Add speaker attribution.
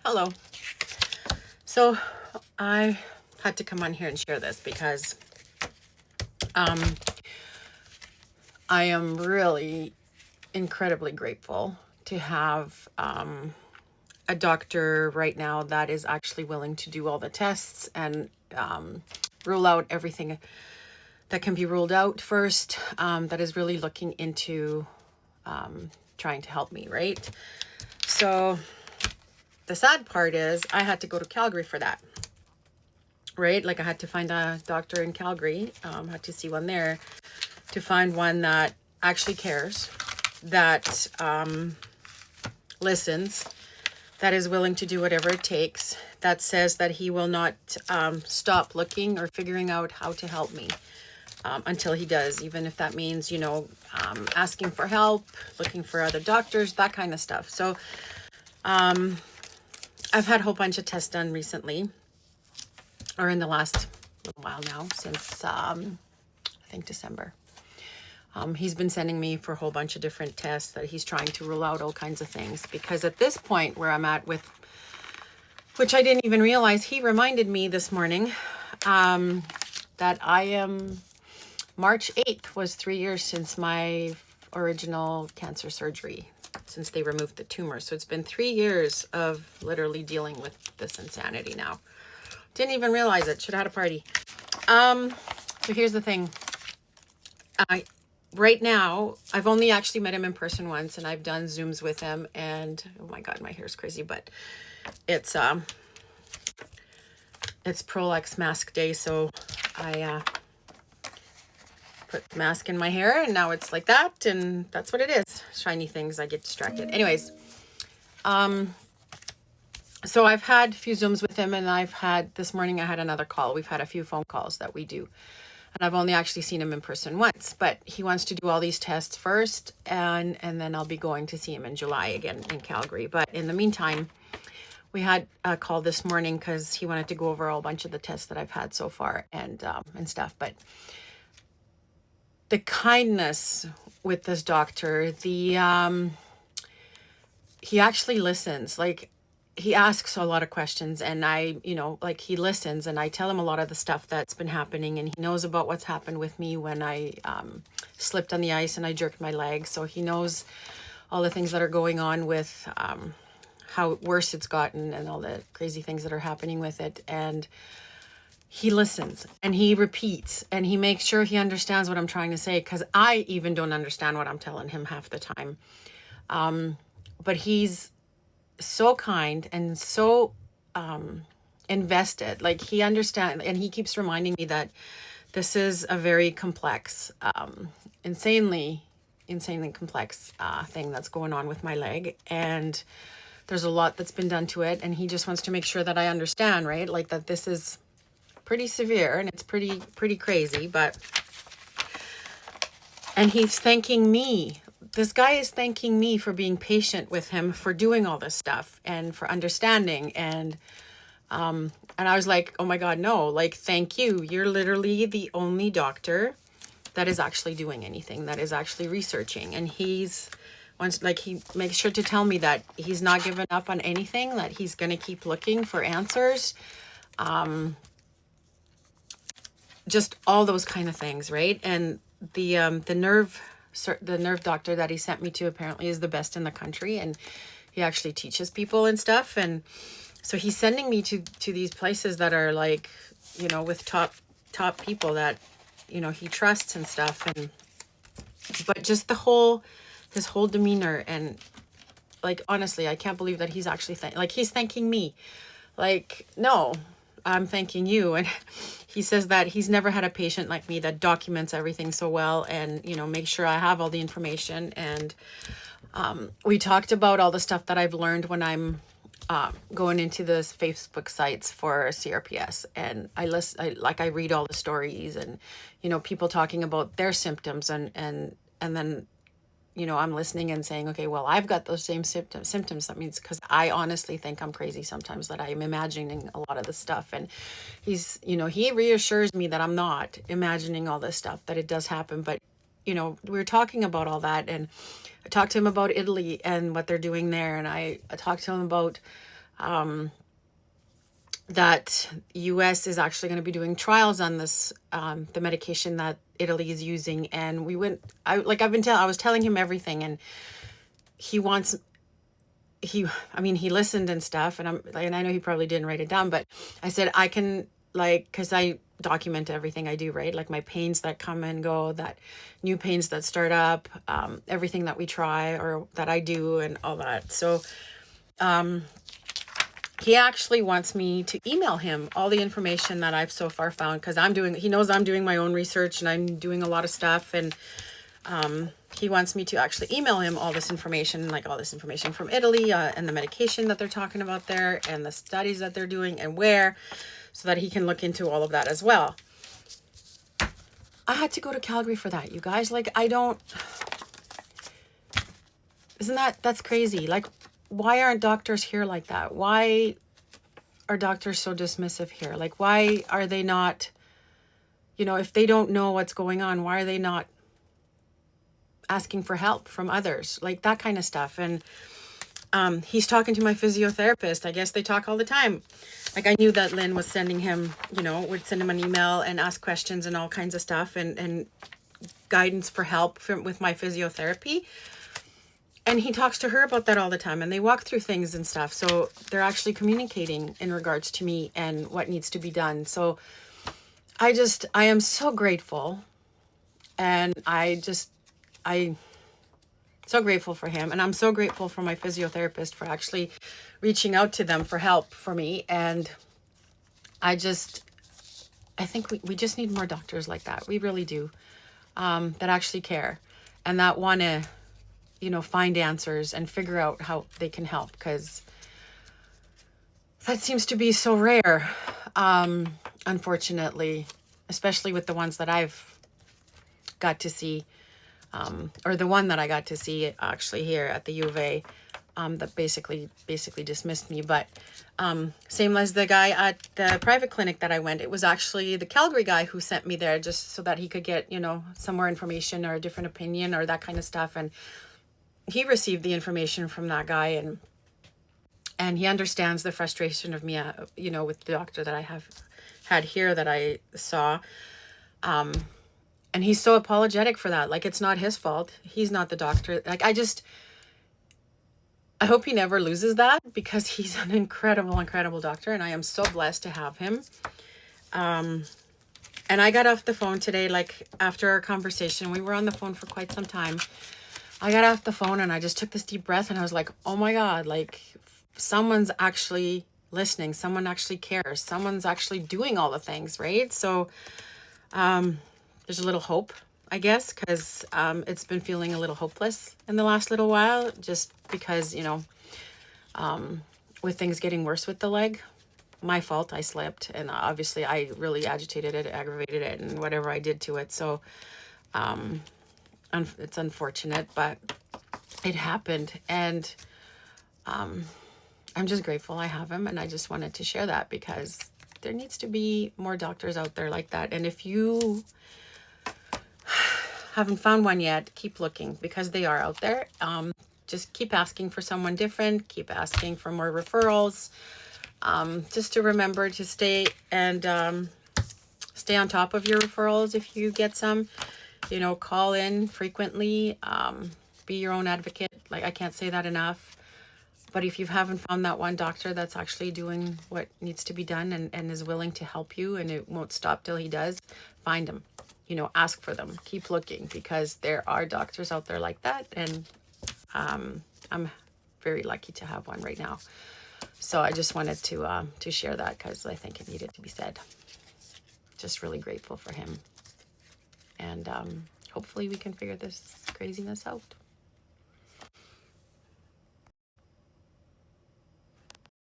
Speaker 1: Hello. So I had to come on here and share this because um, I am really incredibly grateful to have a doctor right now that is actually willing to do all the tests and rule out everything that can be ruled out first, that is really looking into trying to help me, right? So the sad part is I had to go to Calgary for that, right? Like I had to find a doctor in Calgary, had to see one there to find one that actually cares, that listens, that is willing to do whatever it takes, that says that he will not stop looking or figuring out how to help me until he does, even if that means, asking for help, looking for other doctors, that kind of stuff. So I've had a whole bunch of tests done recently, or in the last little while now, since I think December. He's been sending me for a whole bunch of different tests that he's trying to rule out all kinds of things. Because at this point where I'm at with, which I didn't even realize, he reminded me this morning that I am, March 8th was 3 years since my original cancer surgery, since they removed the tumor. So it's been 3 years of literally dealing with this insanity now. Didn't even realize it. Should have had a party. So here's the thing. Right now, I've only actually met him in person once, and I've done Zooms with him, and oh my God, my hair's crazy, but it's Prolex mask day, so I put the mask in my hair, and now it's like that, and that's what it is. Shiny things, I get distracted. Anyways, so I've had a few Zooms with him, and this morning I had another call. We've had a few phone calls that we do. And I've only actually seen him in person once, but he wants to do all these tests first, and then I'll be going to see him in July again in Calgary. But in the meantime, we had a call this morning because he wanted to go over a whole bunch of the tests that I've had so far and stuff. But the kindness with this doctor, he actually listens. Like, he asks a lot of questions, and he listens, and I tell him a lot of the stuff that's been happening, and he knows about what's happened with me when I slipped on the ice and I jerked my leg. So he knows all the things that are going on with how worse it's gotten and all the crazy things that are happening with it. And he listens and he repeats and he makes sure he understands what I'm trying to say, because I even don't understand what I'm telling him half the time. But he's so kind and so invested. Like, he understands, and he keeps reminding me that this is a very complex, insanely complex thing that's going on with my leg, and there's a lot that's been done to it, and he just wants to make sure that I understand, right? Like, that this is pretty severe and it's pretty crazy. And he's thanking me. This guy is thanking me for being patient with him, for doing all this stuff, and for understanding. And I was like, oh my God, no, like, thank you. You're literally the only doctor that is actually doing anything, that is actually researching. And he makes sure to tell me that he's not giving up on anything, that he's going to keep looking for answers. Just all those kind of things, right? And the nerve doctor that he sent me to apparently is the best in the country, and he actually teaches people and stuff. And so he's sending me to these places that are like, with top people that, he trusts and stuff. And but just his whole demeanor, and like, honestly, I can't believe that he's actually he's thanking me. Like, no, I'm thanking you. And he says that he's never had a patient like me that documents everything so well, and make sure I have all the information. And we talked about all the stuff that I've learned when I'm going into this Facebook sites for CRPS, and I read all the stories, and people talking about their symptoms, and then I'm listening and saying, okay, well, I've got those same symptoms. That means, because I honestly think I'm crazy sometimes, that I'm imagining a lot of the stuff. And he reassures me that I'm not imagining all this stuff, that it does happen. But, we were talking about all that, and I talked to him about Italy and what they're doing there. And I talked to him about that US is actually going to be doing trials on this, the medication that Italy is using. And I was telling him everything, and he wants, he listened and stuff, and I know he probably didn't write it down, but I said, I can, like, cause I document everything I do, right? Like my pains that come and go, that new pains that start up, everything that we try or that I do and all that. So, he actually wants me to email him all the information that I've so far found, because he knows I'm doing my own research and I'm doing a lot of stuff, and he wants me to actually email him all this information, like all this information from Italy, and the medication that they're talking about there, and the studies that they're doing and where, so that he can look into all of that as well. I had to go to Calgary for that, you guys. Like, that's crazy. Like, why aren't doctors here like that? Why are doctors so dismissive here? Like, why are they not, if they don't know what's going on, why are they not asking for help from others? Like that kind of stuff. And he's talking to my physiotherapist. I guess they talk all the time. Like, I knew that Lynn was sending him, would send him an email and ask questions and all kinds of stuff, and guidance for help with my physiotherapy. And he talks to her about that all the time, and they walk through things and stuff. So they're actually communicating in regards to me and what needs to be done. So I am so grateful. And I so grateful for him. And I'm so grateful for my physiotherapist for actually reaching out to them for help for me. And I think we just need more doctors like that. We really do, that actually care and that want to, find answers and figure out how they can help, because that seems to be so rare, unfortunately, especially with the ones that I've got to see, or the one that I got to see actually here at the U of A, that basically dismissed me. But same as the guy at the private clinic that I went, it was actually the Calgary guy who sent me there just so that he could get, some more information or a different opinion or that kind of stuff. And he received the information from that guy, and he understands the frustration of me, with the doctor that I have had here that I saw. And he's so apologetic for that. Like, it's not his fault. He's not the doctor. Like, I hope he never loses that, because he's an incredible doctor, and I am so blessed to have him. And I got off the phone today, like after our conversation, we were on the phone for quite some time. I got off the phone and I just took this deep breath, and I was like, oh my God, like someone's actually listening. Someone actually cares. Someone's actually doing all the things, right? So there's a little hope, I guess, because it's been feeling a little hopeless in the last little while, just because, with things getting worse with the leg. My fault, I slipped, and obviously I really agitated it, aggravated it, and whatever I did to it. So it's unfortunate, but it happened, and I'm just grateful I have him, and I just wanted to share that, because there needs to be more doctors out there like that. And if you haven't found one yet, keep looking, because they are out there. Just keep asking for someone different, keep asking for more referrals, just to remember to stay on top of your referrals. If you get some, call in frequently, be your own advocate. Like, I can't say that enough. But if you haven't found that one doctor that's actually doing what needs to be done, and is willing to help you, and it won't stop till he does, find them, ask for them, keep looking, because there are doctors out there like that. And I'm very lucky to have one right now. So I just wanted to share that, because I think it needed to be said. Just really grateful for him. And hopefully we can figure this craziness out.